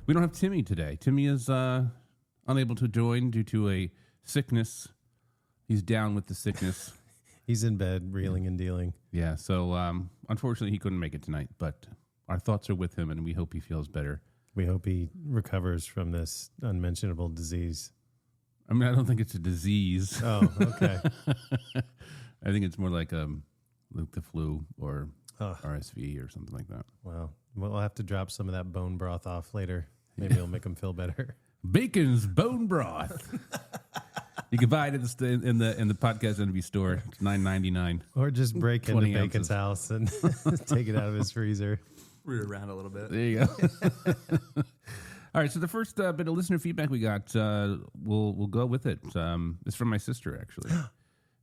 We don't have Timmy today. Timmy is unable to join due to a sickness. He's down with the sickness. He's in bed, reeling and dealing. Yeah, so unfortunately he couldn't make it tonight, but our thoughts are with him, and we hope he feels better. We hope he recovers from this unmentionable disease. I mean, I don't think it's a disease. Oh, okay. I think it's more like the flu or RSV or something like that. Wow. We'll have to drop some of that bone broth off later. Maybe it'll make him feel better. Bacon's bone broth. You can buy it in the podcast envy store. It's $9.99. Or just break into Bacon's ounces. house and take it out of his freezer. Root around a little bit. There you go. All right, so the first bit of listener feedback we got, we'll go with it. It's from my sister, actually.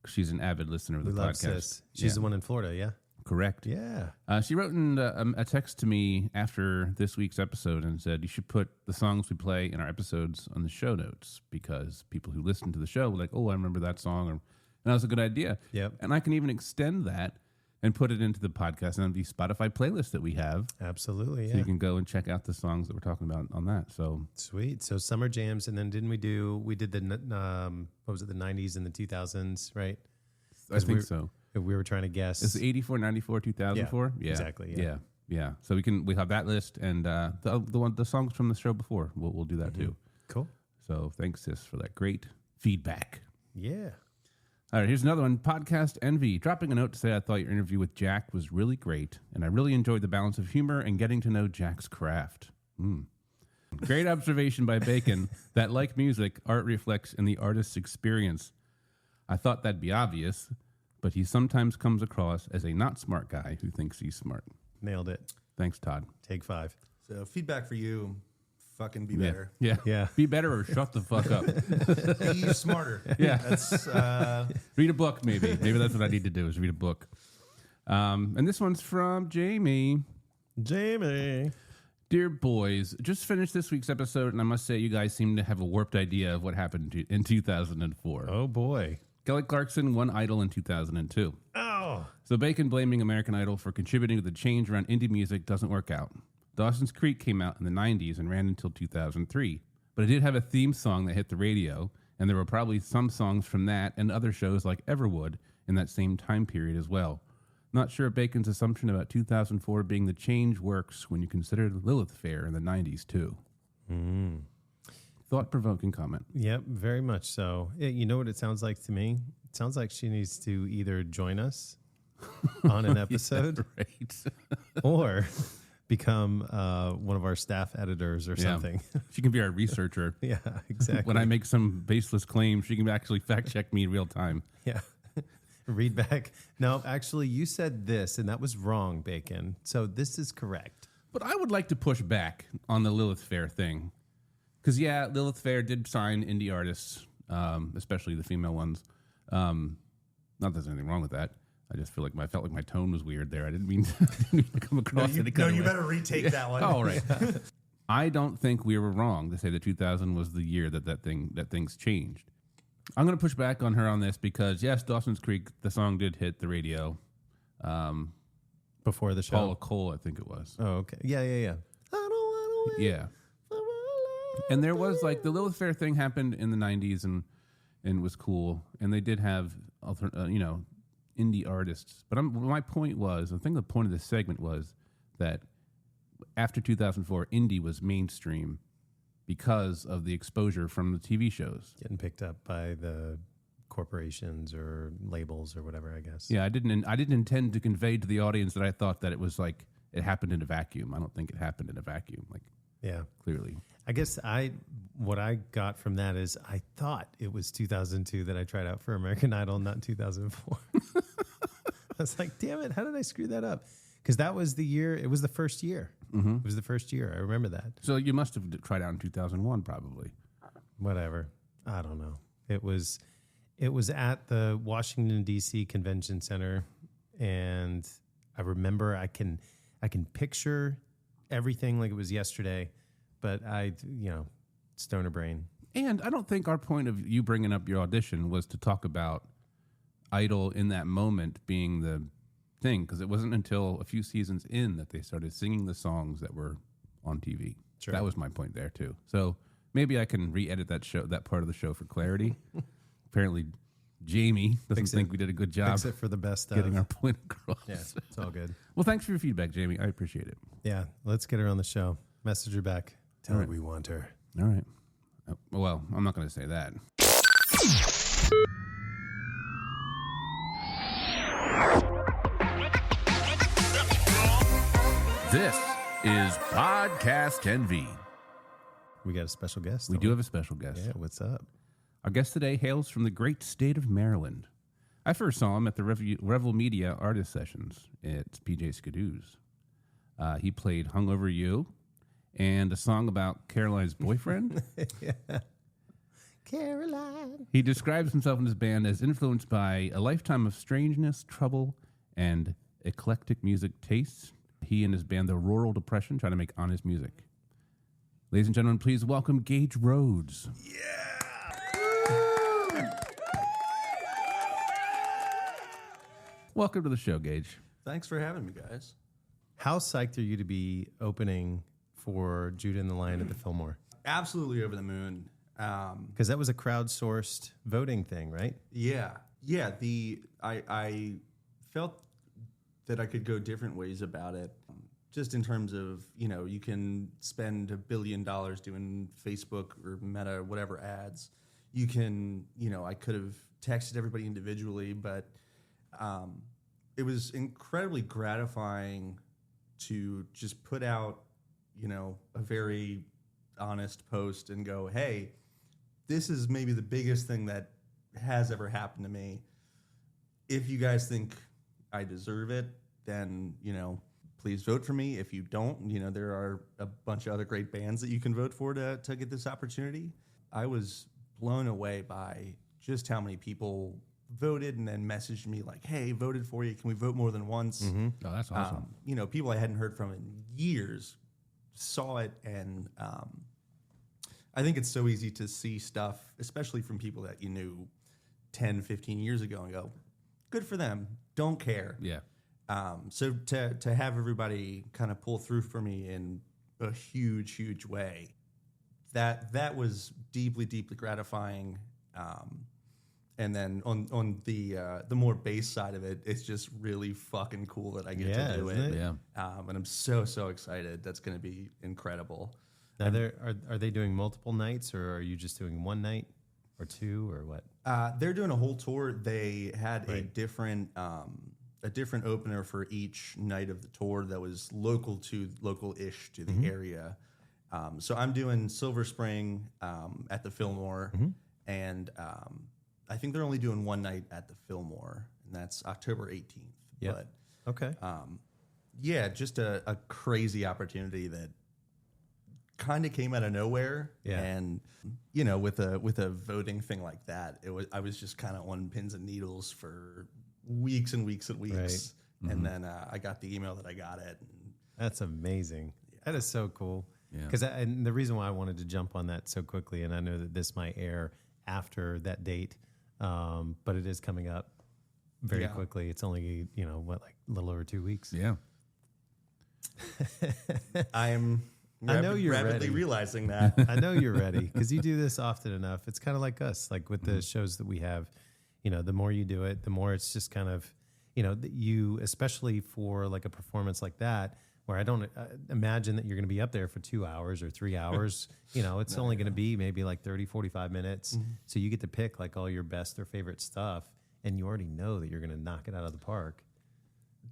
She's an avid listener of the podcast. Sis. She's the one in Florida, yeah? Correct. Yeah. She wrote in a text to me after this week's episode and said, you should put the songs we play in our episodes on the show notes because people who listen to the show were like, oh, I remember that song. And that was a good idea. Yep. And I can even extend that and put it into the podcast and the Spotify playlist that we have. Absolutely, yeah. So you can go and check out the songs that we're talking about on that. So sweet. So summer jams, and then we did the, what was it, the 90s and the 2000s, right? I think so. We were trying to guess. It's 84, 94, 2004? Yeah, exactly. Yeah. So we have that list and the songs from the show before. We'll do that too. Cool. So thanks, sis, for that great feedback. Yeah. All right, here's another one. Podcast Envy. Dropping a note to say I thought your interview with Jack was really great, and I really enjoyed the balance of humor and getting to know Jack's craft. Great observation by Bacon that, like music, art reflects in the artist's experience. I thought that'd be obvious, but he sometimes comes across as a not smart guy who thinks he's smart. Nailed it. Thanks, Todd. Take 5. So feedback for you, fucking be better. Yeah. Be better or shut the fuck up. Be smarter. Yeah. That's, read a book, maybe. Maybe that's what I need to do is read a book. And this one's from Jamie. Dear boys, just finished this week's episode, and I must say you guys seem to have a warped idea of what happened in 2004. Oh, boy. Kelly Clarkson won Idol in 2002. Oh. So Bacon blaming American Idol for contributing to the change around indie music doesn't work out. Dawson's Creek came out in the 90s and ran until 2003. But it did have a theme song that hit the radio, and there were probably some songs from that and other shows like Everwood in that same time period as well. Not sure if Bacon's assumption about 2004 being the change works when you consider the Lilith Fair in the 90s, too. Thought-provoking comment. Yep, very much so. You know what it sounds like to me? It sounds like she needs to either join us on an episode right. or become one of our staff editors or something. She can be our researcher. Yeah, exactly. When I make some baseless claim, she can actually fact-check me in real time. Yeah. Read back. No, actually, you said this, and that was wrong, Bacon. So this is correct. But I would like to push back on the Lilith Fair thing. Because, Lilith Fair did sign indie artists, especially the female ones. Not that there's anything wrong with that. I just felt like my tone was weird there. I didn't mean to come across it. No, you better retake that one. Oh, right. I don't think we were wrong to say that 2000 was the year that things changed. I'm going to push back on her on this because, yes, Dawson's Creek, the song did hit the radio. Before the show? Paula Cole, I think it was. Oh, okay. Yeah. I don't want to wait. Yeah. And there was like the Lilith Fair thing happened in the 90s and was cool. And they did have, indie artists. But my point was, I think the point of this segment was that after 2004, indie was mainstream because of the exposure from the TV shows. Getting picked up by the corporations or labels or whatever, I guess. Yeah, I didn't intend to convey to the audience that I thought that it was like it happened in a vacuum. I don't think it happened in a vacuum. Clearly. I guess what I got from that is I thought it was 2002 that I tried out for American Idol, not 2004. I was like, damn it, how did I screw that up? Because that was the year, it was the first year. Mm-hmm. It was the first year. I remember that. So you must have tried out in 2001 probably. Whatever. I don't know. It was at the Washington, D.C. Convention Center, and I remember I can picture everything like it was yesterday, but stoner brain. And I don't think our point of you bringing up your audition was to talk about Idol in that moment being the thing, because it wasn't until a few seasons in that they started singing the songs that were on TV. Sure. That was my point there too. So maybe I can re-edit that part of the show for clarity. Apparently, Jamie doesn't think we did a good job Fix it for the best getting our of. point across. Yeah, it's all good. Well, thanks for your feedback, Jamie. I appreciate it. Yeah, let's get her on the show. Message her back. Tell her we want her. All right. Well, I'm not going to say that. This is Podcast Envy. We got a special guest. We do have a special guest. Yeah, what's up? Our guest today hails from the great state of Maryland. I first saw him at the Revel Media Artist Sessions at PJ Skidoo's. He played Hungover You and a song about Caroline's boyfriend. Yeah. Caroline. He describes himself and his band as influenced by a lifetime of strangeness, trouble, and eclectic music tastes. He and his band, the Rural Depression, try to make honest music. Ladies and gentlemen, please welcome Gage Rhodes. Welcome to the show, Gage. Thanks for having me, guys. How psyched are you to be opening for Judah and the Lion at the Fillmore? Absolutely over the moon. Because that was a crowdsourced voting thing, right? Yeah. I felt that I could go different ways about it. Just in terms of, you can spend $1 billion doing Facebook or Meta or whatever ads. You can, I could have texted everybody individually, but it was incredibly gratifying to just put out, a very honest post and go, hey, this is maybe the biggest thing that has ever happened to me. If you guys think I deserve it, then, please vote for me. If you don't, there are a bunch of other great bands that you can vote for to get this opportunity. I was blown away by just how many people voted and then messaged me like, hey, voted for you. Can we vote more than once? Mm-hmm. Oh, that's awesome. People I hadn't heard from in years saw it. And I think it's so easy to see stuff, especially from people that you knew 10, 15 years ago and go, good for them. Don't care. Yeah. So to have everybody kind of pull through for me in a huge, huge way, that was deeply, deeply gratifying. And then on the more bass side of it, it's just really fucking cool that I get to do it. Yeah. And I'm so excited. That's going to be incredible. Now, are they doing multiple nights, or are you just doing one night or two, or what? They're doing a whole tour. They had a different opener for each night of the tour that was local-ish to the area. So I'm doing Silver Spring at the Fillmore, and I think they're only doing one night at the Fillmore, and that's October 18th. Yeah. But Okay. just a crazy opportunity that kind of came out of nowhere. Yeah. And with a voting thing like that, I was just kind of on pins and needles for weeks and weeks and weeks. Right. And then I got the email that I got it. And That's amazing. That is so cool. Yeah. Because and the reason why I wanted to jump on that so quickly, and I know that this might air after that date, but it is coming up very quickly. It's only a little over 2 weeks. Yeah. I'm I know you're rapidly ready. realizing that. I know you're ready because you do this often enough. It's kind of like us, like with the shows that we have. The more you do it, the more it's just kind of, you, especially for like a performance like that, where I don't imagine that you're going to be up there for 2 hours or 3 hours. It's only going to be maybe like 30, 45 minutes. So you get to pick like all your best or favorite stuff, and you already know that you're going to knock it out of the park.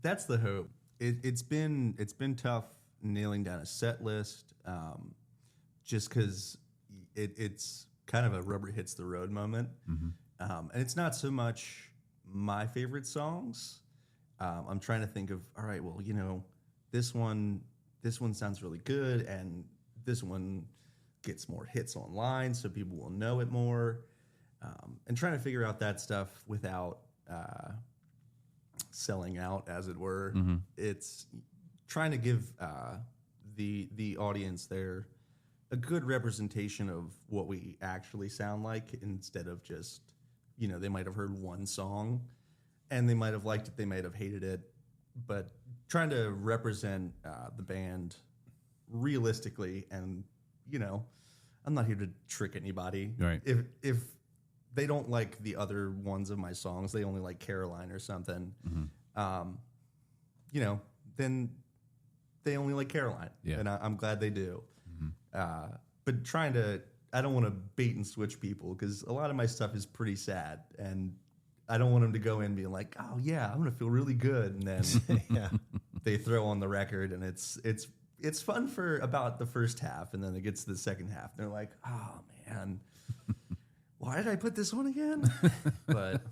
That's the hope. It's been tough nailing down a set list, just because it's kind of a rubber hits the road moment, and it's not so much my favorite songs. I'm trying to think of, all right, well, this one sounds really good, and this one gets more hits online, so people will know it more, and trying to figure out that stuff without selling out, as it were. It's trying to give the audience there a good representation of what we actually sound like, instead of just, they might have heard one song and they might have liked it, they might have hated it, but trying to represent the band realistically, and I'm not here to trick anybody. Right. If they don't like the other ones of my songs, they only like Caroline or something. Then they only like Caroline, and I'm glad they do. But I don't want to bait and switch people, because a lot of my stuff is pretty sad, and I don't want them to go in being like, oh yeah, I'm gonna feel really good, and then they throw on the record, and it's fun for about the first half, and then it gets to the second half, and they're like, oh man, why did I put this one again? But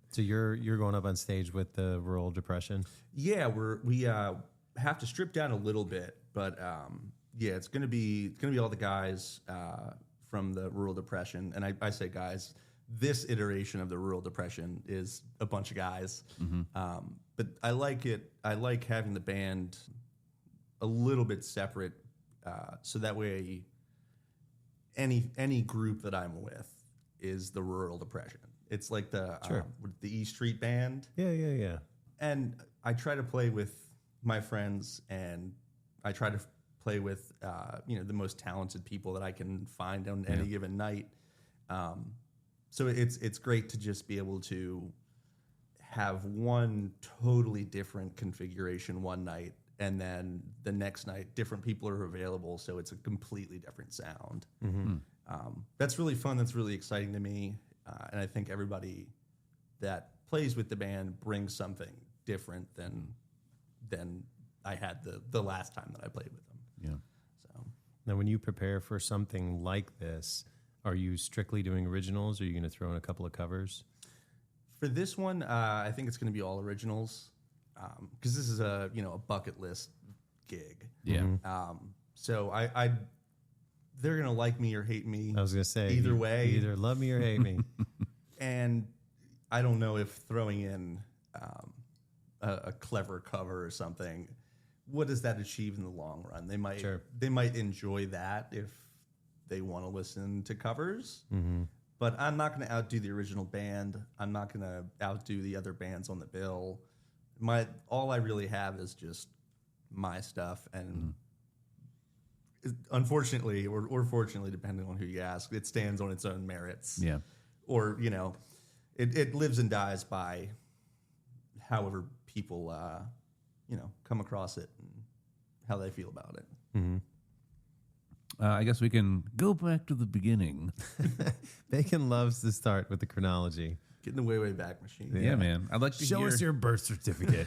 so you're going up on stage with the Rural Depression? Yeah, we have to strip down a little bit, but it's gonna be all the guys from the Rural Depression, and I say guys. This iteration of the Rural Depression is a bunch of guys, but I like it. I like having the band a little bit separate, so that way any group that I'm with is the Rural Depression. It's like the E Street Band. Yeah. And I try to play with my friends, and I try to play with the most talented people that I can find on any given night. So it's great to just be able to have one totally different configuration one night, and then the next night different people are available, so it's a completely different sound. That's really fun. That's really exciting to me, and I think everybody that plays with the band brings something different than I had the last time that I played with them. Yeah. So now, when you prepare for something like this, are you strictly doing originals, or are you going to throw in a couple of covers? For this one, I think it's going to be all originals, because this is a bucket list gig. Yeah. So they're going to like me or hate me. I was going to say either way, you either love me or hate me. And I don't know if throwing in a clever cover or something, what does that achieve in the long run? They might enjoy that if they want to listen to covers, but I'm not going to outdo the original band. I'm not going to outdo the other bands on the bill. All I really have is just my stuff, and unfortunately, or fortunately, depending on who you ask, it stands on its own merits. Yeah. Or it lives and dies by however people come across it and how they feel about it. I guess we can go back to the beginning. Bacon loves to start with the chronology. Get in the way back machine. Yeah, man. I'd like to Show hear. us your birth certificate.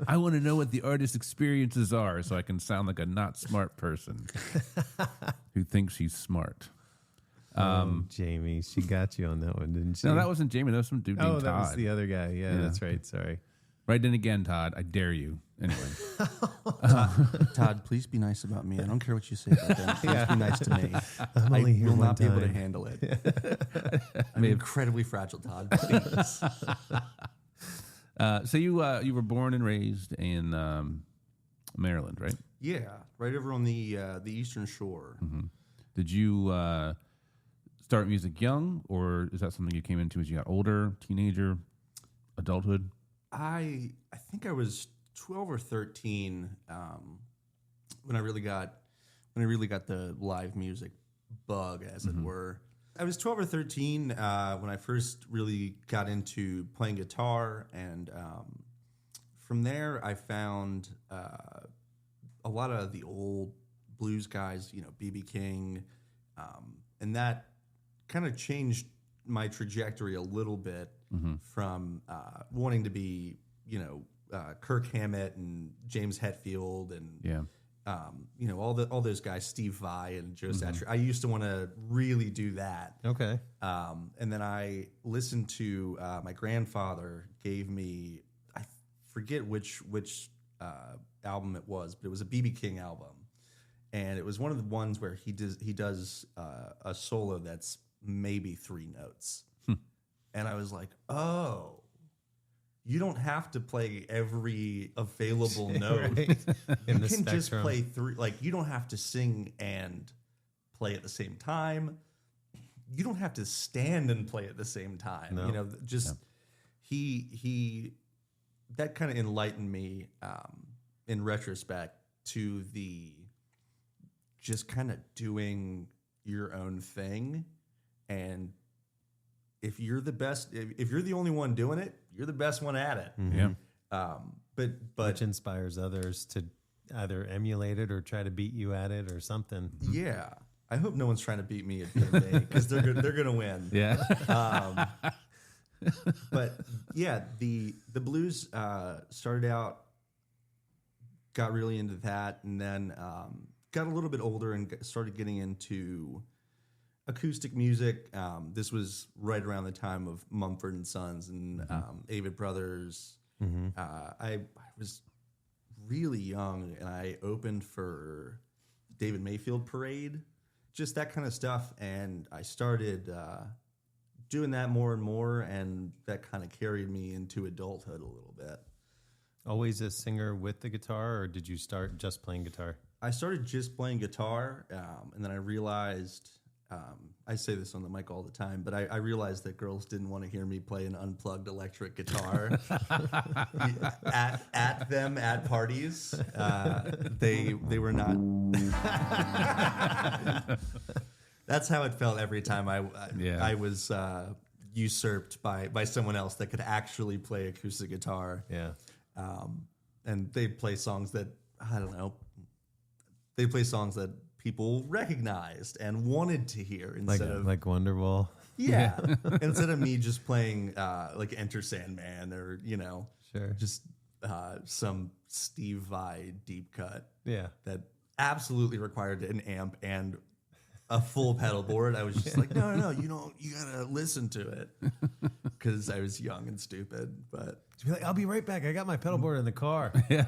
I want to know what the artist's experiences are, so I can sound like a not smart person who thinks he's smart. Jamie, she got you on that one, didn't she? No, that wasn't Jamie. That was some dude named Todd. That was the other guy. Yeah, that's right. Sorry. Right then again, Todd. I dare you. Anyway. Todd, please be nice about me. I don't care what you say about them. Please be nice to me. I'm only here will one not be able to time. handle it. I'm incredibly fragile, Todd. Please. So you were born and raised in Maryland, right? Yeah, right over on the Eastern Shore. Did you start music young, or is that something you came into as you got older, teenager, adulthood? I think I was 12 or 13 when I really got the live music bug, as it were. I was 12 or 13 when I first really got into playing guitar, and from there I found a lot of the old blues guys, B.B. King, and that kind of changed my trajectory a little bit from wanting to be, Kirk Hammett and James Hetfield and all those guys, Steve Vai and Joe Satriani. I used to want to really do that. Okay. And then I listened to my grandfather gave me, I forget which album it was, but it was a B.B. King album, and it was one of the ones where he does a solo that's maybe 3 notes. And I was like, oh, you don't have to play every available note. Right. You can just play 3. Like, you don't have to sing and play at the same time. You don't have to stand and play at the same time. No. He that kind of enlightened me in retrospect to the just kind of doing your own thing. And if you're the best, if you're the only one doing it, you're the best one at it. Yeah. But Which inspires others to either emulate it or try to beat you at it or something. yeah, I hope no one's trying to beat me at B&A because they're gonna win. Yeah. But yeah, the blues started out, got really into that, and then got a little bit older and started getting into acoustic music. This was right around the time of Mumford and Sons and Avett Brothers. I was really young, and I opened for David Mayfield Parade, just that kind of stuff, and I started doing that more and more, and that kind of carried me into adulthood a little bit. Always a singer with the guitar, or did you start just playing guitar? I started just playing guitar, and then I realized, I say this on the mic all the time, but I realized that girls didn't want to hear me play an unplugged electric guitar at them at parties. They were not. That's how it felt every time I was usurped by someone else that could actually play acoustic guitar. Yeah. And they play songs that, I don't know, they play songs that people recognized and wanted to hear instead of like Wonderwall. Yeah. Instead of me just playing like Enter Sandman or, Sure. just some Steve Vai deep cut. Yeah. That absolutely required an amp and a full pedal board. I was just like, no, you gotta listen to it. Because I was young and stupid. But Be like, I'll be right back. I got my pedal board in the car. Yeah.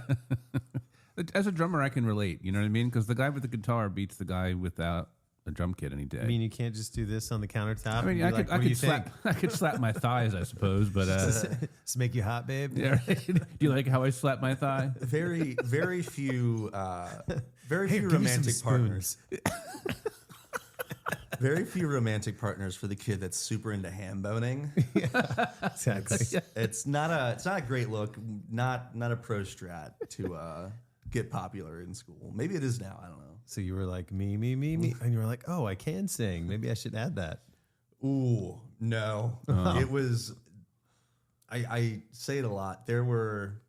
As a drummer, I can relate. You know what I mean? Because the guy with the guitar beats the guy without a drum kit any day. I mean, you can't just do this on the countertop. I mean, I could slap my thighs, I suppose, but Just make you hot, babe. yeah, right? Do you like how I slap my thigh? very few Give me some romantic partners. spoons. Very few romantic partners for the kid that's super into ham boning. Exactly. It's not a great look. Not a pro strat to get popular in school. Maybe it is now. I don't know. So you were like, me. And you were like, oh, I can sing. Maybe I should add that. Ooh, no. It was, I say it a lot. There were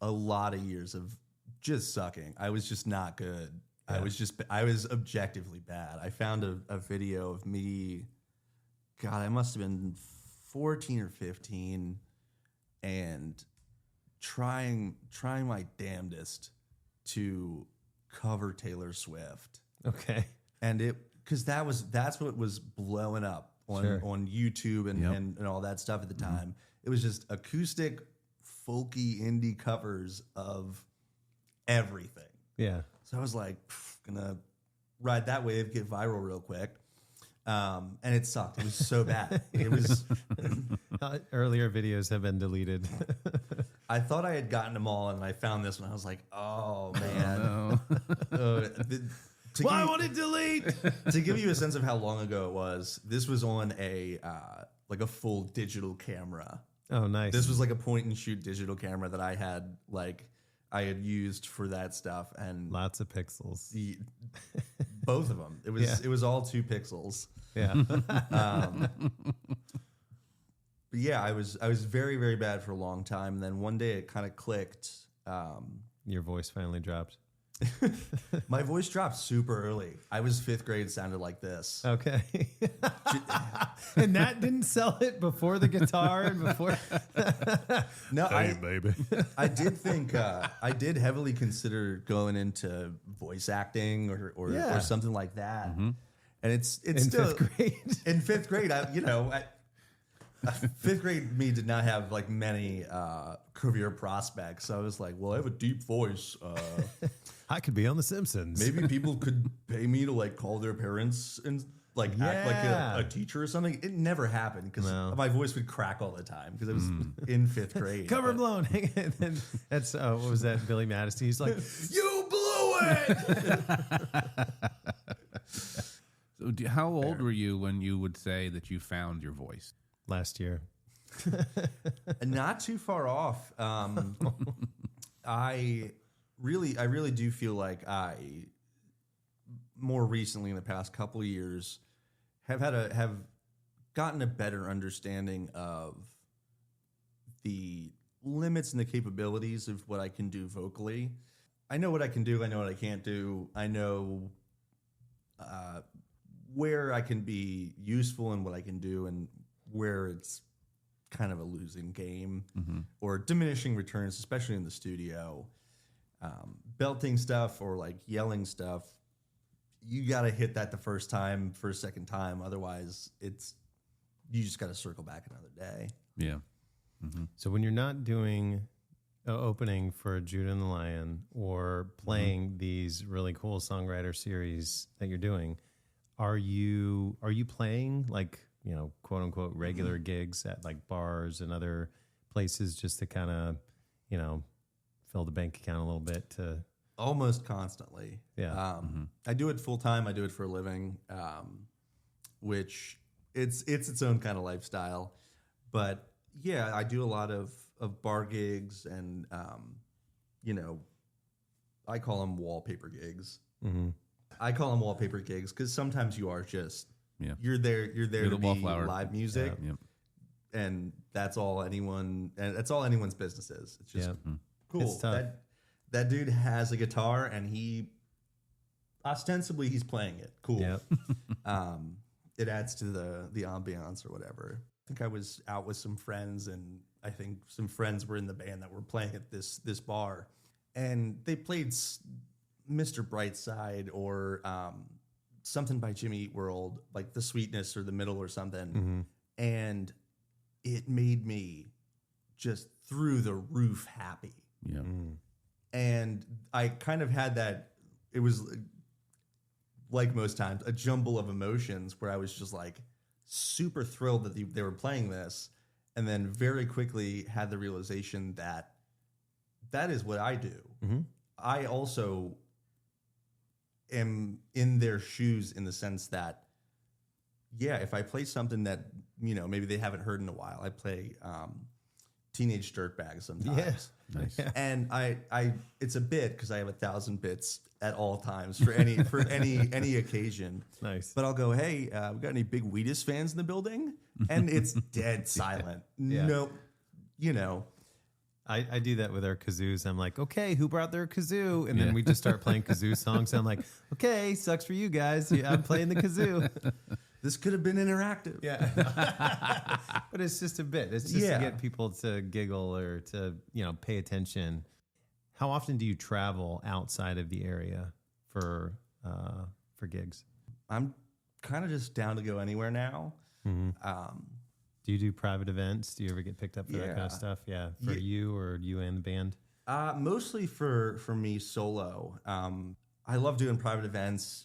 a lot of years of just sucking. I was just not good. Yeah. I was objectively bad. I found a video of me, God, I must have been 14 or 15 and trying my damnedest to cover Taylor Swift. Okay. And that's what was blowing up on YouTube and all that stuff at the time. It was just acoustic, folky, indie covers of everything. Yeah. So I was like, gonna ride that wave, get viral real quick. And it sucked. It was so bad. It was. Earlier videos have been deleted. I thought I had gotten them all, and I found this one. I was like, oh man. I want to delete. To give you a sense of how long ago it was, this was on a full digital camera. Oh, nice. This was like a point and shoot digital camera that I had used for that stuff, and lots of pixels. Both of them. It was all 2 pixels. Yeah. But yeah, I was very, very bad for a long time. And then one day it kind of clicked. Your voice finally dropped. My voice dropped super early. I was 5th grade, sounded like this. Okay. And that didn't sell it before the guitar and before. No, baby. I did think I did heavily consider going into voice acting or something like that. Mm-hmm. And it's in still 5th grade. In 5th grade, 5th grade me did not have like many career prospects. So I was like, well, I have a deep voice. I could be on The Simpsons. Maybe people could pay me to like call their parents and like act like a teacher or something. It never happened because my voice would crack all the time because I was in 5th grade. Cover blown. And then that's what was that? Billy Madison. He's like, you blew it. So how old were you when you would say that you found your voice? Last year. Not too far off. I really do feel like more recently in the past couple of years have gotten a better understanding of the limits and the capabilities of what I can do vocally. I know what I can do. I know what I can't do. I know where I can be useful and what I can do, and where it's kind of a losing game or diminishing returns, especially in the studio. Belting stuff or like yelling stuff, you got to hit that the first time for a second time. Otherwise, you just got to circle back another day. Yeah. So when you're not doing an opening for Judah and the Lion or playing these really cool songwriter series that you're doing, are you playing like, you know, quote unquote regular gigs at like bars and other places just to kind of, you know, fill the bank account a little bit to almost constantly. Yeah. I do it full time. I do it for a living, which it's its own kind of lifestyle. But yeah, I do a lot of bar gigs and, you know, I call them wallpaper gigs. I call them wallpaper gigs because sometimes you are just, you're there You're to the be wallflower. live music. Yep. And that's all anyone's business is. It's just cool. It's tough. That dude has a guitar and he's playing it. Cool. Yep. It adds to the ambiance or whatever. I think I was out with some friends, and I think some friends were in the band that were playing at this bar, and they played Mr. Brightside or something by Jimmy Eat World, like The Sweetness or The Middle or something, and it made me just through the roof happy. Yeah. And I kind of had that, it was like most times, a jumble of emotions where I was just like super thrilled that they were playing this. And then very quickly had the realization that is what I do. I also am in their shoes in the sense that, yeah, if I play something that, you know, maybe they haven't heard in a while, I play Teenage Dirtbag sometimes. Yeah. Nice. And I it's a bit because I have 1,000 bits at all times for any occasion. Nice. But I'll go, hey, we got any Big Wheatus fans in the building? And it's dead silent. Yeah. No, you know. I do that with our kazoos. I'm like, okay, who brought their kazoo? And then we just start playing kazoo songs. I'm like, okay, sucks for you guys. Yeah, I'm playing the kazoo. This could have been interactive. Yeah. But it's just a bit. It's just to get people to giggle or to, you know, pay attention. How often do you travel outside of the area for gigs? I'm kind of just down to go anywhere now. Do you do private events? Do you ever get picked up for that kind of stuff? Yeah. For you or you and the band? Mostly for me solo. I love doing private events.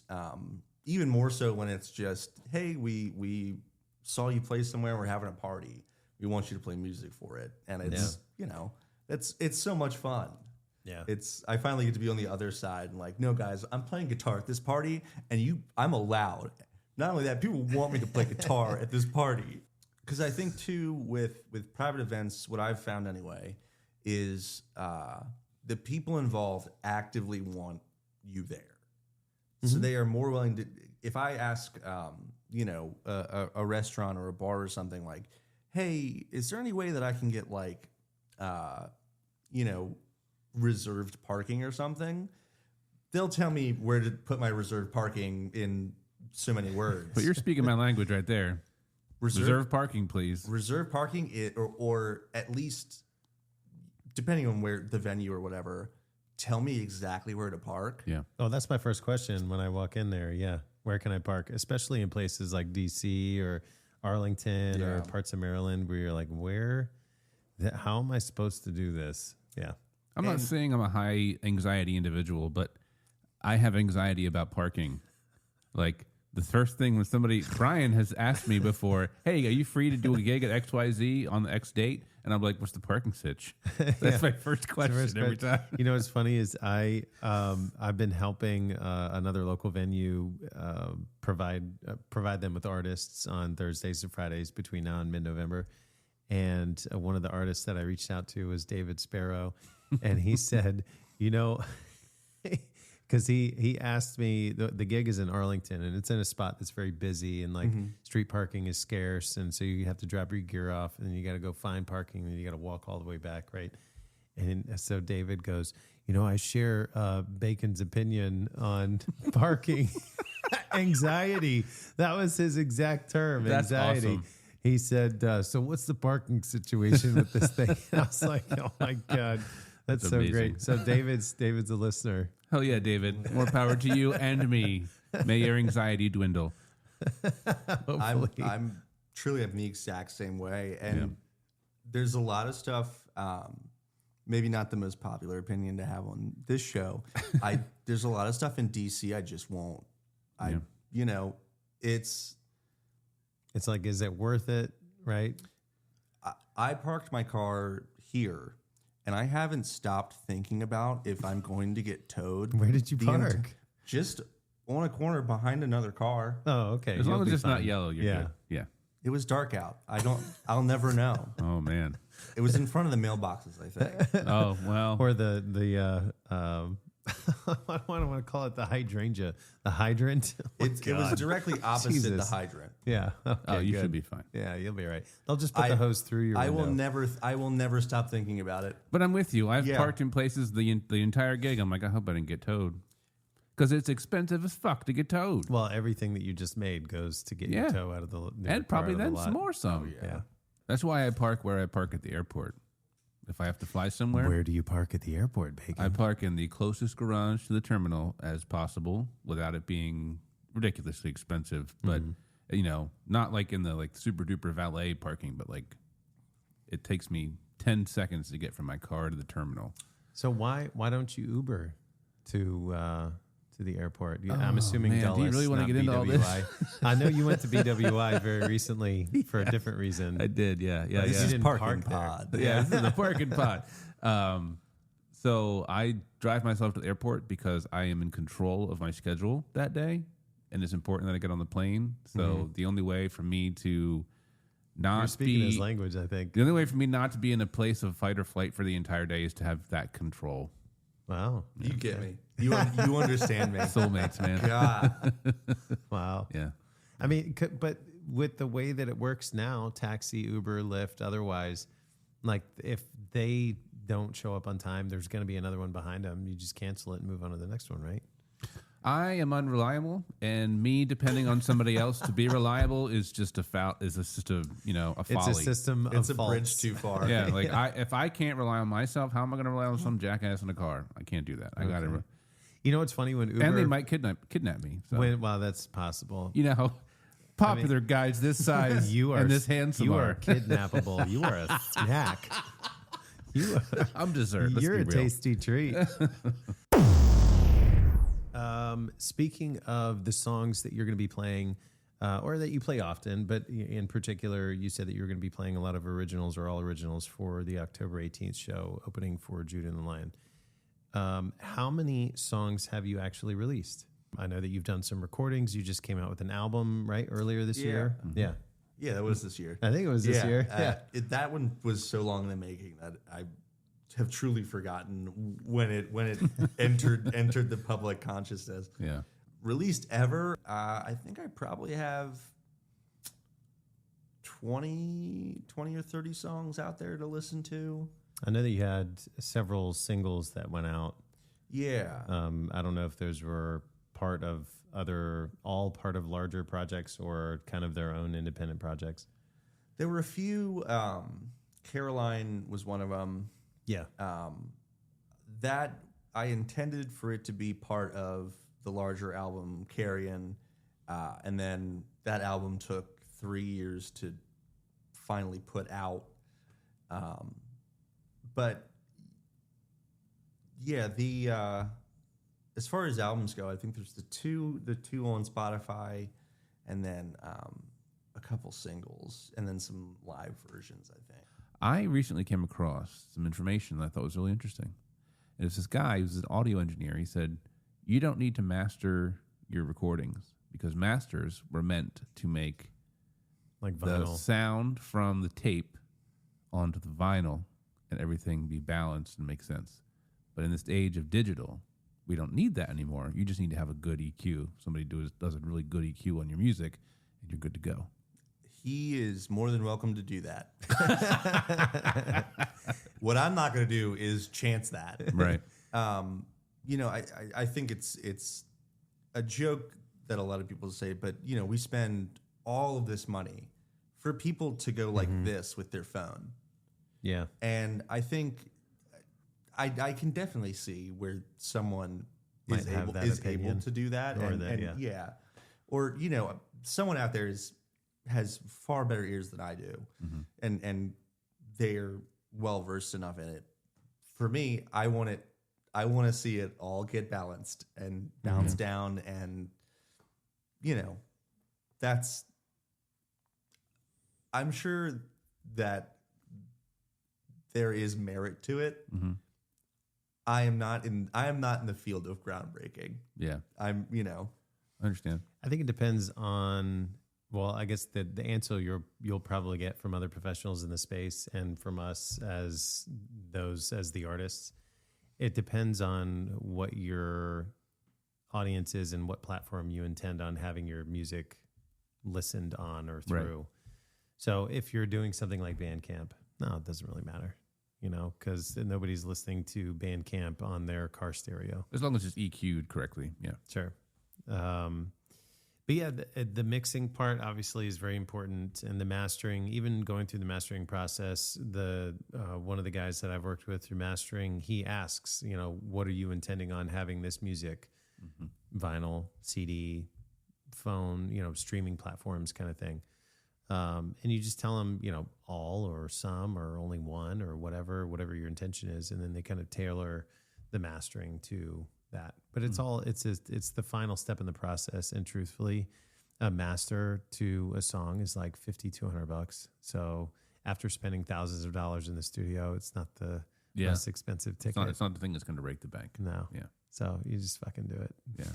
Even more so when it's just, hey, we saw you play somewhere, we're having a party. We want you to play music for it. And it's, you know, it's so much fun. Yeah. I finally get to be on the other side and like, no guys, I'm playing guitar at this party and I'm allowed. Not only that, people want me to play guitar at this party. Because I think too, with private events, what I've found anyway, is the people involved actively want you there. So they are more willing to, if I ask, you know, a restaurant or a bar or something like, hey, is there any way that I can get like, you know, reserved parking or something? They'll tell me where to put my reserved parking in so many words. But you're speaking my language right there. Reserve parking, please. Reserve parking, or at least, depending on where the venue or whatever, tell me exactly where to park. Yeah. Oh, that's my first question when I walk in there. Yeah. Where can I park? Especially in places like DC or Arlington or parts of Maryland where you're like, how am I supposed to do this? Yeah. I'm not saying I'm a high anxiety individual, but I have anxiety about parking. Like the first thing when Brian has asked me before, hey, are you free to do a gig at XYZ on the X date? And I'm like, what's the parking sitch? That's my first question every time. You know what's funny is I've been helping another local venue provide them with artists on Thursdays and Fridays between now and mid-November. And one of the artists that I reached out to was David Sparrow. And he said, you know, because he asked me, the gig is in Arlington and it's in a spot that's very busy and like street parking is scarce. And so you have to drop your gear off and you got to go find parking and you got to walk all the way back. Right. And so David goes, I share Bacon's opinion on parking anxiety. That was his exact term. That's anxiety. awesome. He said, so what's the parking situation with this thing? And I was like, oh my God. That's so amazing. great. So David's a listener. Hell yeah, David. More power to you and me. May your anxiety dwindle. I'm truly the exact same way. And there's a lot of stuff, maybe not the most popular opinion to have on this show. There's a lot of stuff in DC I just won't. It's like, is it worth it? Right. I parked my car here. And I haven't stopped thinking about if I'm going to get towed. Where did you park? Just on a corner behind another car. Oh, okay. As long You'll as be it's fine. not yellow, you're good. Yeah. It was dark out. I'll never know. Oh, man. It was in front of the mailboxes, I think. Oh, well. Or the I don't want to call it the hydrangea. The hydrant. Oh, It was directly opposite the Jesus. hydrant. Yeah. Okay, Oh, you good. should be fine. Yeah, you'll be right. They'll just put the hose through your I window. will never stop thinking about it. But I'm with you. I've Yeah. parked in places the entire gig. I'm like, I hope I didn't get towed. Because it's expensive as fuck to get towed. Well, everything that you just made goes to get Yeah. your toe out of the And probably then then some more some. Yeah. That's why I park where I park at the airport. If I have to fly somewhere, Where do you park at the airport, Bacon? I park in the closest garage to the terminal as possible without it being ridiculously expensive. But, not like in the super duper valet parking, but it takes me 10 seconds to get from my car to the terminal. So why don't you Uber to the airport? I'm assuming man, Dulles, do you really want to not get into all this? BWI. I know you went to BWI very recently for a different reason. I did, yeah. This You is didn't parking park there. pod. Yeah, this is the parking pot. So I drive myself to the airport because I am in control of my schedule that day, and it's important that I get on the plane. So the only way for me to not You're speaking be his language, I think. the only way for me not to be in a place of fight or flight for the entire day is to have that control. Wow. You get me. You understand me. Soulmates, man. God. Wow. Yeah. I mean, but with the way that it works now, taxi, Uber, Lyft, otherwise, like if they don't show up on time, there's going to be another one behind them. You just cancel it and move on to the next one, right? I am unreliable, and me depending on somebody else to be reliable is just a foul. Is just a a folly. It's a system of It's a faults. bridge too far. Yeah, if I can't rely on myself, how am I going to rely on some jackass in a car? I can't do that. I got to. You know what's funny when Uber And they might kidnap me. So. well, that's possible. You know how popular guys this size You are and this handsome You are. are kidnappable. You are a snack. I'm dessert. Let's You're be a real. tasty treat. Speaking of the songs that you're going to be playing, or that you play often, but in particular, you said that you're going to be playing a lot of originals or all originals for the October 18th show, opening for Jude and the Lion. How many songs have you actually released? I know that you've done some recordings. You just came out with an album, right, earlier this year? Yeah. Yeah, that was this year. I think it was this year. That one was so long in the making that I have truly forgotten when it entered the public consciousness. Yeah. Released ever, I think I probably have 20 or 30 songs out there to listen to. I know that you had several singles that went out. Yeah. I don't know if those were part of larger projects or kind of their own independent projects. There were a few. Caroline was one of them. Yeah. That I intended for it to be part of the larger album Carrion, and then that album took 3 years to finally put out. But yeah, as far as albums go, I think there's the two on Spotify, and then a couple singles, and then some live versions, I think. I recently came across some information that I thought was really interesting. And it's this guy who's an audio engineer. He said, you don't need to master your recordings because masters were meant to make Like the vinyl. sound from the tape onto the vinyl and everything be balanced and make sense. But in this age of digital, we don't need that anymore. You just need to have a good EQ. Somebody does a really good EQ on your music, and you're good to go. He is more than welcome to do that. What I'm not going to do is chance that. Right. I think it's a joke that a lot of people say, but we spend all of this money for people to go like this with their phone. Yeah. And I think I can definitely see where someone Might is have able, that is opinion. able to do that. Or and, that, and yeah. yeah. Or, someone out there has far better ears than I do. And they're well versed enough in it. For me, I want to see it all get balanced and bounce down, and I'm sure that there is merit to it. I am not in the field of groundbreaking. Yeah. I understand. I think it depends on, well, I guess the answer you'll probably get from other professionals in the space and from us as the artists. It depends on what your audience is and what platform you intend on having your music listened on or through. Right. So if you're doing something like Bandcamp, no, it doesn't really matter, because nobody's listening to Bandcamp on their car stereo. As long as it's EQ'd correctly. Yeah. Sure. But yeah, the mixing part obviously is very important, and the mastering, even going through the mastering process, one of the guys that I've worked with through mastering, he asks, what are you intending on having this music? Vinyl, CD, phone, streaming platforms kind of thing. And you just tell them, all or some or only one or whatever your intention is. And then they kind of tailor the mastering to that. But it's it's the final step in the process. And truthfully, a master to a song is like $50-$200. So after spending thousands of dollars in the studio, it's not the most expensive ticket. It's not the thing that's going to break the bank. No. Yeah. So you just fucking do it. Yeah.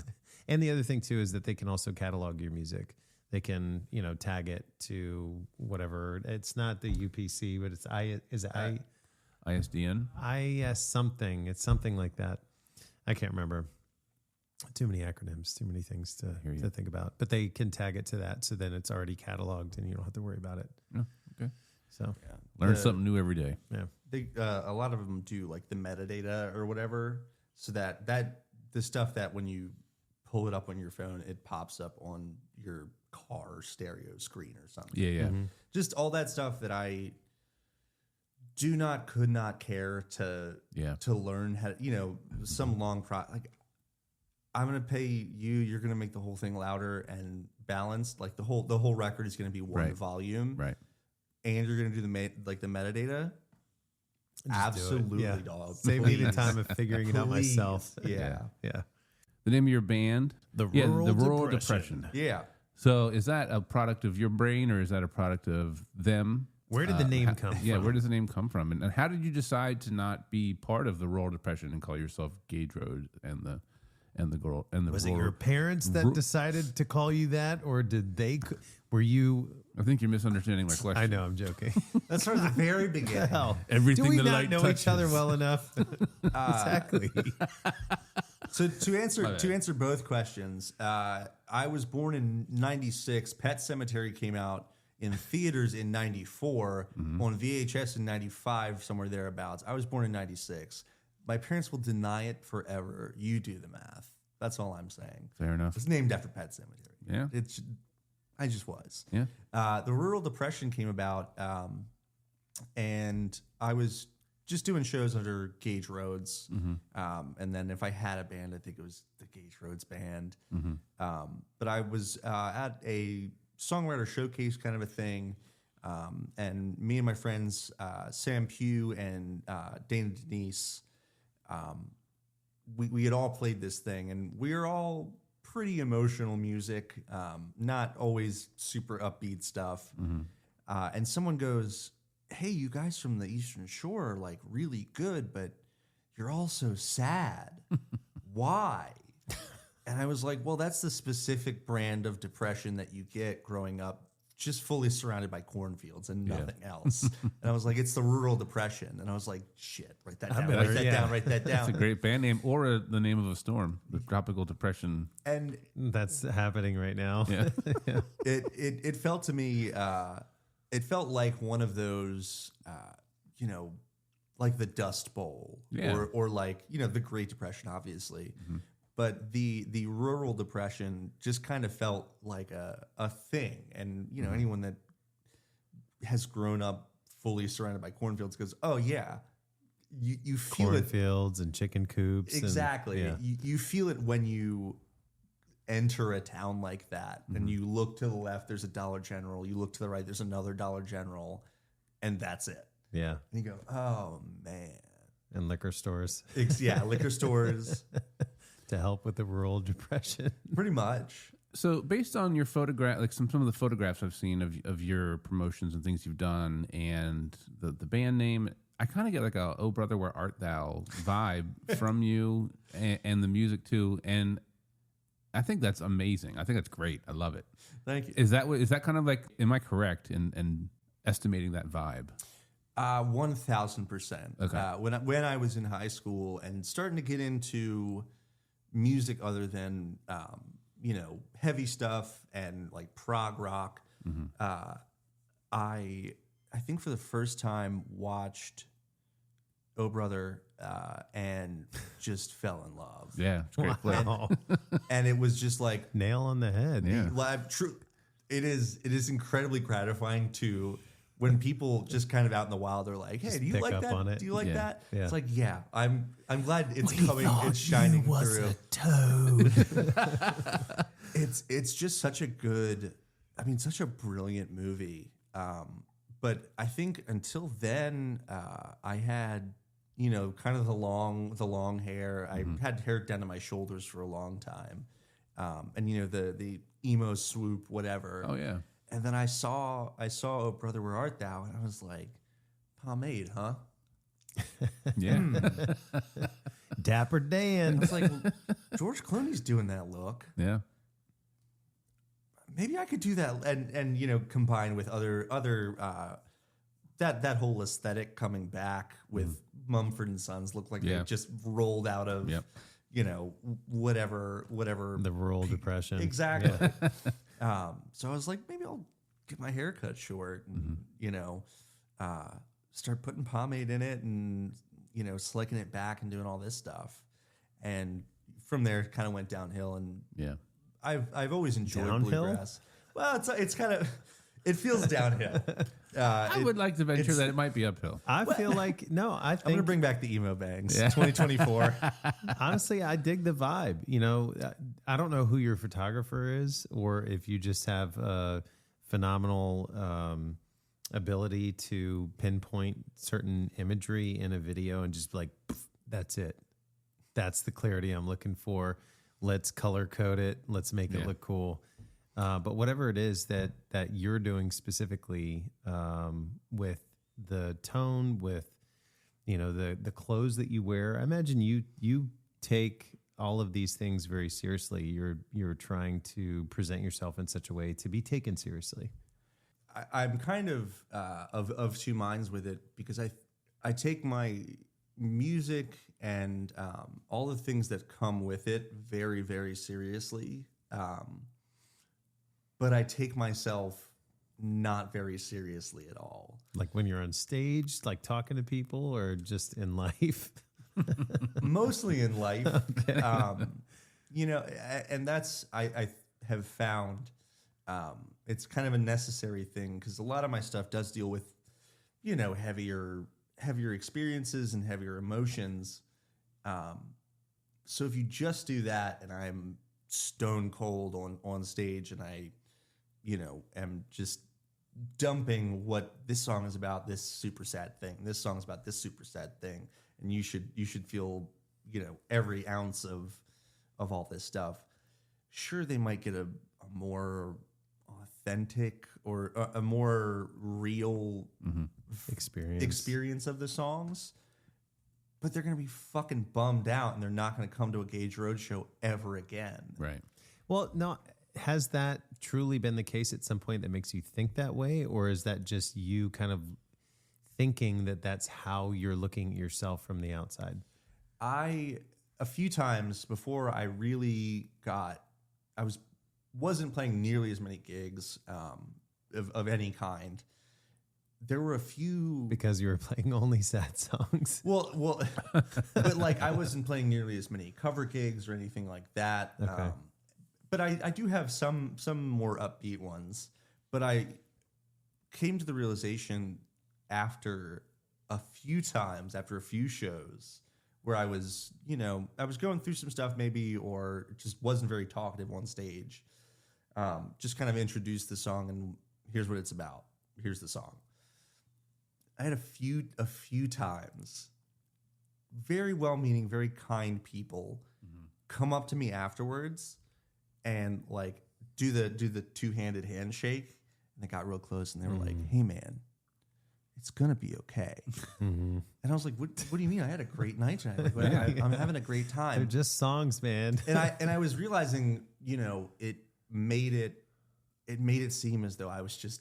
And the other thing too is that they can also catalog your music. They can, tag it to whatever. It's not the UPC, but it's ISDN? something. It's something like that. I can't remember. Too many acronyms, too many things to think about. But they can tag it to that, so then it's already cataloged and you don't have to worry about it. Oh, okay. So Learn something new every day. yeah. a lot of them do like the metadata or whatever, so that the stuff that when you pull it up on your phone, it pops up on your car stereo screen or something. Yeah. Just all that stuff that I could not care to learn how to, some long like I'm going to pay you, you're going to make the whole thing louder and balanced. Like the whole record is going to be one volume. Right. And you're going to do the metadata. Just Absolutely, yeah. dog. Save me the time of figuring it out myself. Yeah. Yeah. The name of your band? The Rural Depression. Yeah. So is that a product of your brain, or is that a product of them? Where did the name come from? Yeah, where does the name come from? And how did you decide to not be part of the Rural Depression and call yourself Gage Rhodes and the girl and the Was rural, it your parents that decided to call you that, or were you? I think you're misunderstanding my question. I know, I'm joking. That's from the very beginning. Hell, Everything do we the not light know touches. each other well enough? Exactly. So to answer both questions, I was born in '96. Pet Sematary came out in theaters in '94, on VHS in '95, somewhere thereabouts. I was born in '96. My parents will deny it forever. You do the math. That's all I'm saying. Fair enough. It's named after Pet Sematary. Yeah. I just was. Yeah. The Rural Depression came about, and I was just doing shows under Gage Rhodes. And then if I had a band, I think it was the Gage Rhodes Band. But I was at a songwriter showcase kind of a thing. And me and my friends, Sam Pugh and Dana Denise, we had all played this thing, and we were all pretty emotional music, not always super upbeat stuff. And someone goes, "Hey, you guys from the Eastern Shore are like really good, but you're all so sad. Why?" And I was like, well, that's the specific brand of depression that you get growing up just fully surrounded by cornfields and nothing else. And I was like, it's the rural depression. And I was like, shit, write that down, write that down, write that down. It's a great band name or the name of a storm, the tropical depression. And that's happening right now. Yeah. it felt to me, it felt like one of those, you know, like the Dust Bowl or like, you know, the Great Depression, obviously. Mm-hmm. But the rural depression just kind of felt like a thing. And, you know, anyone that has grown up fully surrounded by cornfields goes, oh, yeah, you feel cornfields and chicken coops. Exactly. And, you feel it when you enter a town like that. And you look to the left, there's a Dollar General. You look to the right, there's another Dollar General. And that's it. Yeah. And you go, oh, man. And liquor stores. Liquor stores. To help with the rural depression. Pretty much. So based on your photograph, like some of the photographs I've seen of your promotions and things you've done and the band name, I kind of get like a "Oh Brother, Where Art Thou" vibe from you and the music too. And I think that's amazing. I think that's great. I love it. Thank you. Is that kind of like, am I correct in estimating that vibe? 1,000%. Okay. When I was in high school and starting to get into music other than you know, heavy stuff and like prog rock, I think for the first time watched Oh Brother and just fell in love. Yeah, it's great. Wow. And it was just like Nail on the head. Yeah. It is incredibly gratifying to when people just kind of out in the wild are like, "Hey, do you like that? Do you like that?" Yeah. It's like, yeah, I'm glad it's coming. It's shining through. A toad. It's just such a good, I mean, such a brilliant movie. But I think until then, I had, you know, kind of the long hair. I had hair down to my shoulders for a long time, and you know the emo swoop, whatever. Oh yeah. And then I saw Oh Brother, Where Art Thou? And I was like, pomade, huh? Yeah. Dapper Dan. I was like, well, George Clooney's doing that look. Yeah. Maybe I could do that and you know, combine with other that whole aesthetic coming back with Mumford and Sons look like they just rolled out of you know, whatever The rural depression. Exactly. So I was like, maybe I'll get my hair cut short and, you know, start putting pomade in it and, you know, slicking it back and doing all this stuff. And from there, it kind of went downhill. And I've always enjoyed bluegrass. Well, it's kind of, it feels downhill. I would like to venture that it might be uphill. I feel like, no, I think. I'm going to bring back the emo bangs, 2024. Honestly, I dig the vibe. You know, I don't know who your photographer is or if you just have a phenomenal ability to pinpoint certain imagery in a video and just be like, that's it. That's the clarity I'm looking for. Let's color code it. Let's make it look cool. But whatever it is that you're doing specifically with the tone, with you know the clothes that you wear, I imagine you take all of these things very seriously. You're trying to present yourself in such a way to be taken seriously. I'm kind of two minds with it because I take my music and all the things that come with it very, very seriously. But I take myself not very seriously at all. Like when you're on stage, like talking to people, or just in life? Mostly in life. Okay. You know, and that's, I have found it's kind of a necessary thing because a lot of my stuff does deal with, you know, heavier experiences and heavier emotions. So if you just do that and I'm stone cold on stage and I, you know, am just dumping what this song is about, this super sad thing, this song's about this super sad thing, and you should feel, you know, every ounce of all this stuff. Sure, they might get a more authentic or a more real experience of the songs, but they're going to be fucking bummed out and they're not going to come to a Gage Rhodes show ever again. Right. Well, no, has that truly been the case at some point that makes you think that way? Or is that just you kind of thinking that that's how you're looking at yourself from the outside? A few times before I really wasn't playing nearly as many gigs of any kind. There were a few Because you were playing only sad songs. Well, but like I wasn't playing nearly as many cover gigs or anything like that. Okay. But I do have some more upbeat ones. But I came to the realization after a few shows where I was going through some stuff maybe, or just wasn't very talkative on stage. Just kind of introduced the song and here's what it's about. Here's the song. I had a few times, very well-meaning, very kind people come up to me afterwards and like do the two-handed handshake, and they got real close and they were like, "Hey man, it's gonna be okay." And I was like, "What do you mean? I had a great night tonight. Like, I'm having a great time." They're just songs, man. and I was realizing, it made it seem as though I was just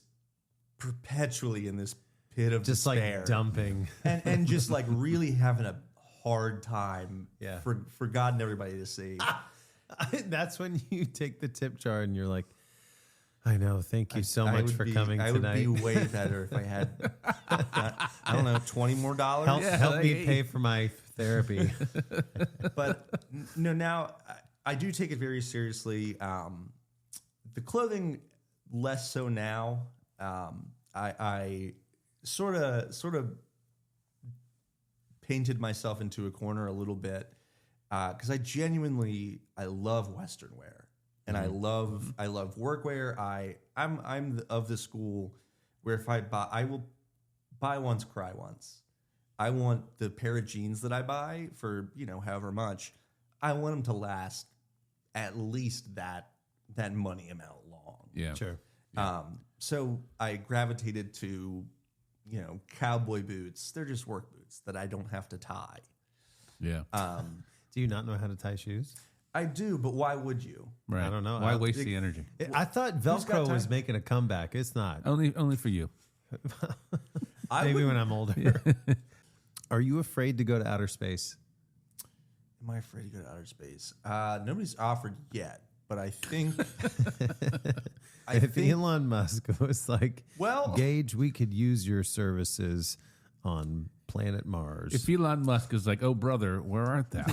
perpetually in this pit of just despair, like dumping. and just like really having a hard time Yeah. for God and everybody to see. That's when you take the tip jar and you're like, I know, thank you so much for coming I tonight. would be way better if I had, I don't know, $20 more. Help me pay for my therapy. But no, now I do take it very seriously. The clothing, less so now. I sort of painted myself into a corner a little bit because I love Western wear, and I love workwear. I'm of the school where if I will buy once, cry once. I want the pair of jeans that I buy for however much. I want them to last at least that money amount long. Yeah. Sure. So I gravitated to, cowboy boots. They're just work boots that I don't have to tie. Yeah. Do you not know how to tie shoes? I do, but why would you? Right. I don't know. Why waste the energy? I thought got Velcro was time? making a comeback. It's not. Only for you. Maybe when I'm older. Are you afraid to go to outer space? Am I afraid to go to outer space? Nobody's offered yet, but I think... If Elon Musk was like, Well- Gage, we could use your services on planet Mars. If Elon Musk is like, "Oh brother, where art thou?"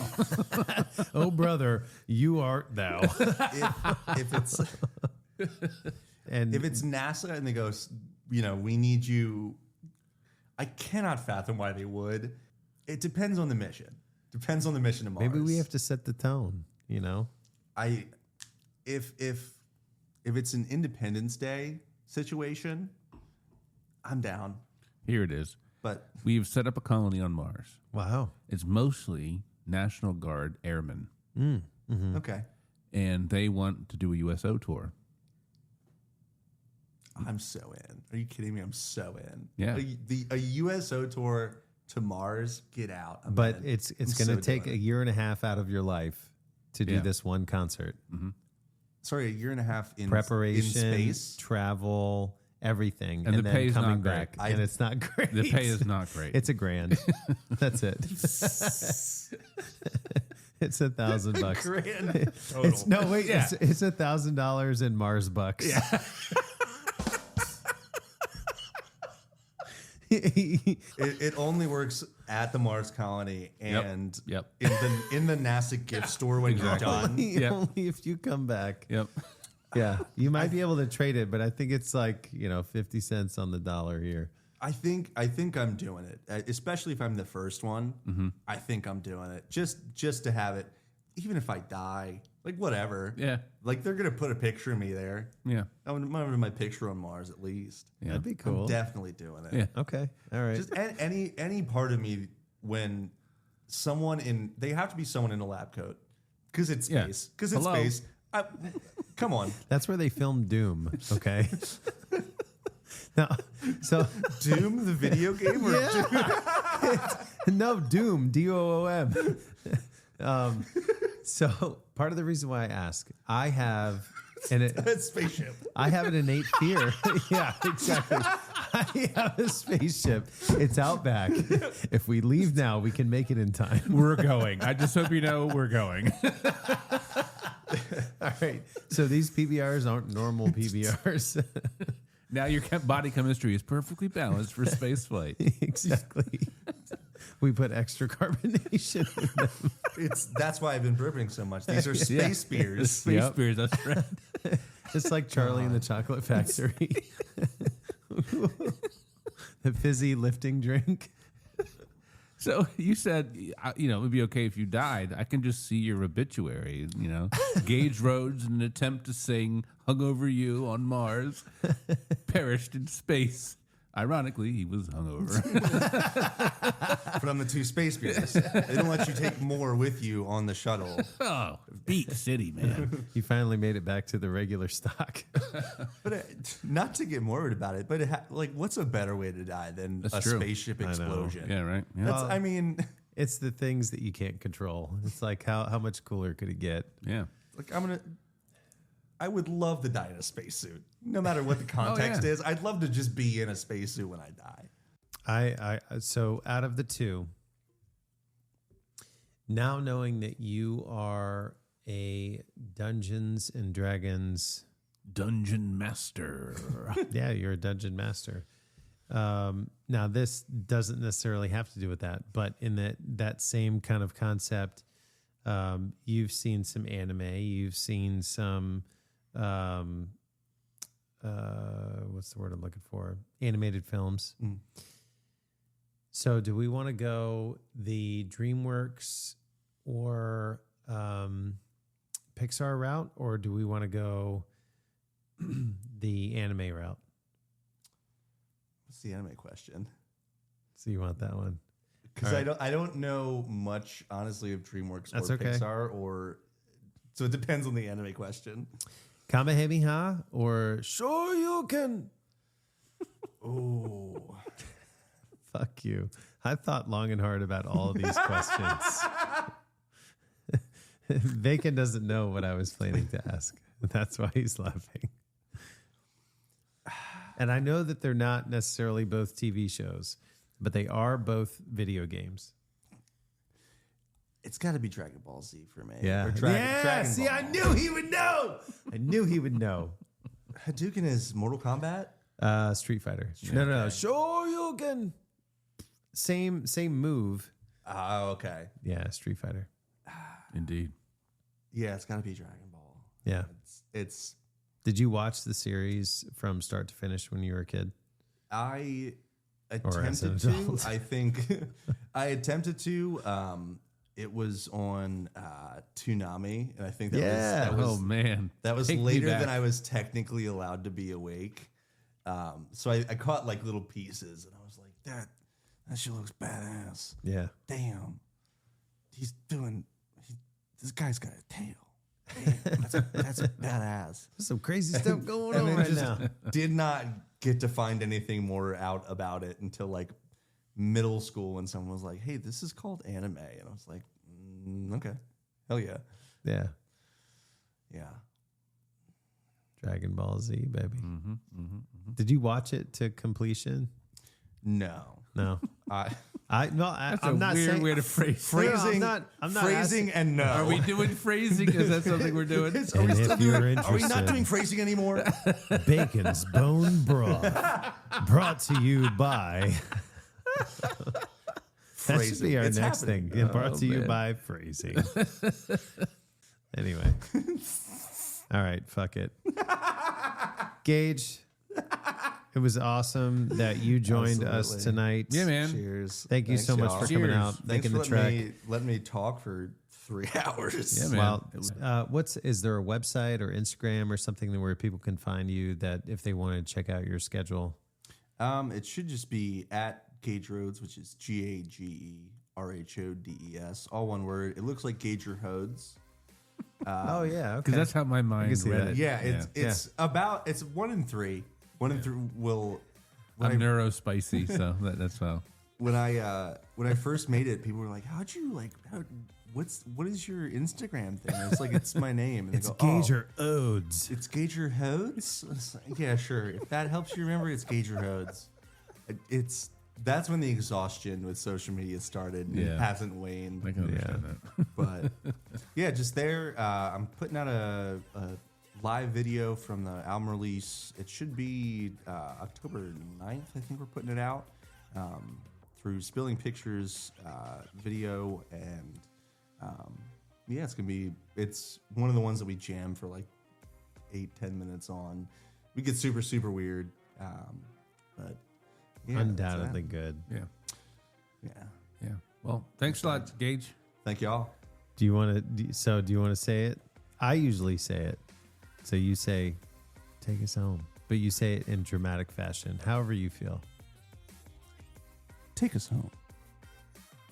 Oh, brother, you art thou. if it's And if it's NASA and they go, we need you, I cannot fathom why they would. It depends on the mission. Depends on the mission to Mars. maybe we have to set the tone, If it's an Independence Day situation, I'm down. Here it is. But We've set up a colony on Mars. Wow. It's mostly National Guard airmen, okay, and they want to do a USO tour. I'm so in. Are you kidding me? I'm so in. Yeah. A USO tour to Mars. Get out. I'm But in. it's I'm going to so take doing a it. year and a half out of your life to do Yeah. this one concert. Sorry, a year and a half in Preparation, in space. travel, everything. And the then pay is coming not great. back. And it's not great. The pay is not great. It's $1,000. That's it. It's $1,000. Grand total. It's it's $1,000 in Mars bucks. Yeah. It only works at the Mars colony and Yep. in the NASA gift store when Exactly. you're done. Yep. Only if you come back. Yep. Yeah. You might be able to trade it, but I think it's like, 50 cents on the dollar here. I think I'm doing it, especially if I'm the first one. I think I'm doing it just to have it, even if I die, like whatever. Yeah. Like they're gonna put a picture of me there. Yeah. I'm gonna have my picture on Mars at least. Yeah. That'd be cool. I'm definitely doing it. Yeah. Okay. All right. Just any part of me when they have to be someone in a lab coat because it's Yeah. space. Because it's Hello? space. Come on. That's where they filmed Doom. Okay. Now, so Doom, the video game? Or no, Doom, DOOM. So part of the reason why I ask, I have And A spaceship. I have an innate fear. Yeah, exactly. I have a spaceship. It's out back. If we leave now, we can make it in time. We're going. I just hope you know we're going. All right. So these PBRs aren't normal PBRs. Now your body chemistry is perfectly balanced for space flight. Exactly. We put extra carbonation in them. That's why I've been burping so much. These are space beers. Space Yep. beers, that's right. It's like Charlie and the Chocolate Factory. The fizzy lifting drink. So you said, it would be okay if you died. I can just see your obituary, Gage Rhodes, in an attempt to sing Hung Over You on Mars, perished in space. Ironically, he was hungover. From the 2 space beers. They don't let you take more with you on the shuttle. Oh, beat city, man. You finally made it back to the regular stock. But not to get morbid about it, but what's a better way to die than That's a true. spaceship explosion? Yeah, right. Yeah. That's, It's the things that you can't control. It's like how much cooler could it get? Yeah. I would love to die in a spacesuit. No matter what the context is, I'd love to just be in a spacesuit when I die. So out of the two, now knowing that you are a Dungeons and Dragons Dungeon Master. yeah, you're a dungeon master. Now this doesn't necessarily have to do with that, but in that same kind of concept, you've seen some anime, you've seen some what's the word I'm looking for? Animated films. Mm. So do we want to go the DreamWorks or Pixar route, or do we want to go the anime route? What's the anime question? So you want that one? Because All right. I don't know much, honestly, of DreamWorks That's or okay. Pixar, so it depends on the anime question. Kamehameha or Shoryuken? Oh, Fuck you. I thought long and hard about all of these questions. Bacon doesn't know what I was planning to ask. That's why he's laughing. And I know that they're not necessarily both TV shows, but they are both video games. it's got to be Dragon Ball Z for me. Yeah. Or Dragon See, Ball. I knew he would know. I knew he would know. Hadouken is Mortal Kombat. Street Fighter. No. Shoryuken. Same move. Oh, okay. Yeah, Street Fighter. Indeed. Yeah, it's got to be Dragon Ball. Yeah. It's. Did you watch the series from start to finish when you were a kid? I Or as an attempted to. adult. I think I attempted to. It was on Toonami, and I think that was Oh man, that was Take me later back. than I was technically allowed to be awake. So I caught like little pieces, and I was like, that shit looks badass. Yeah. Damn, this guy's got a tail. Damn, that's a badass. There's some crazy stuff going And on then right just now. did not get to find anything more out about it until like middle school when someone was like, hey, this is called anime. And I was like, okay, hell yeah. Yeah. Yeah. Dragon Ball Z, baby. Did you watch it to completion? No. No. I I'm That's a not weird saying way to phrase. phrasing, I'm not phrasing and no. Are we doing phrasing? Is that something we're doing? Are And we if still you're doing, are we interested- not doing phrasing anymore? Bacon's Bone Broth. Brought to you by. That should Phrasing. be our It's next happening. thing. Yeah, brought Oh, to you man. by phrasing. Anyway. All right, fuck it. Gage, it was awesome that you joined us Absolutely. tonight. Yeah, man. Cheers. Thank you Thanks, so much y'all. for coming Cheers. out, Thanks making for the trek. letting me talk for 3 hours. Yeah, man. Well, is there a website or Instagram or something where people can find you that if they want to check out your schedule? It should just be at Gage Rhodes, which is GageRhodes, all one word. It looks like Gage Rhodes. Oh yeah, okay. Because that's how my mind see read that. it. Yeah, it's 1 in 3. 1 in 3 will. I'm neurospicy, so that's how. When I first made it, people were like, "How'd you what is your Instagram thing? I was like, it's my name. And It's they go, Gage Rhodes. It's Gage Rhodes? Like, yeah, sure. If that helps you remember, it's Gage Rhodes. That's when the exhaustion with social media started and it hasn't waned. I can understand that. But yeah, just there. I'm putting out a live video from the album release. It should be October 9th, I think we're putting it out through Spilling Pictures video. And yeah, it's one of the ones that we jam for like 8-10 minutes on. We get super, super weird. But yeah, Undoubtedly good. Yeah. Well, thanks a lot, Gage. Thank y'all. Do you want to say it? I usually say it. So you say, take us home. But you say it in dramatic fashion, however you feel. Take us home.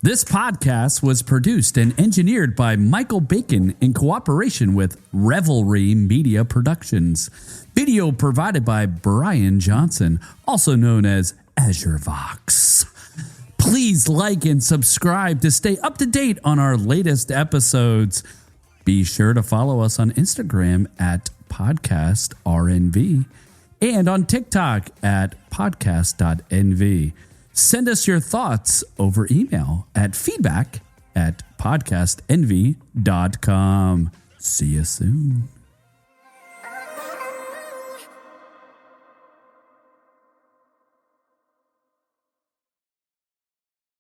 This podcast was produced and engineered by Michael Bacon in cooperation with Revelry Media Productions. Video provided by Brian Johnson, also known as AzureVox. Please like and subscribe to stay up to date on our latest episodes. Be sure to follow us on Instagram at PodcastRNV and on TikTok at podcast.nv. Send us your thoughts over email at feedback@podcastnv.com. See you soon.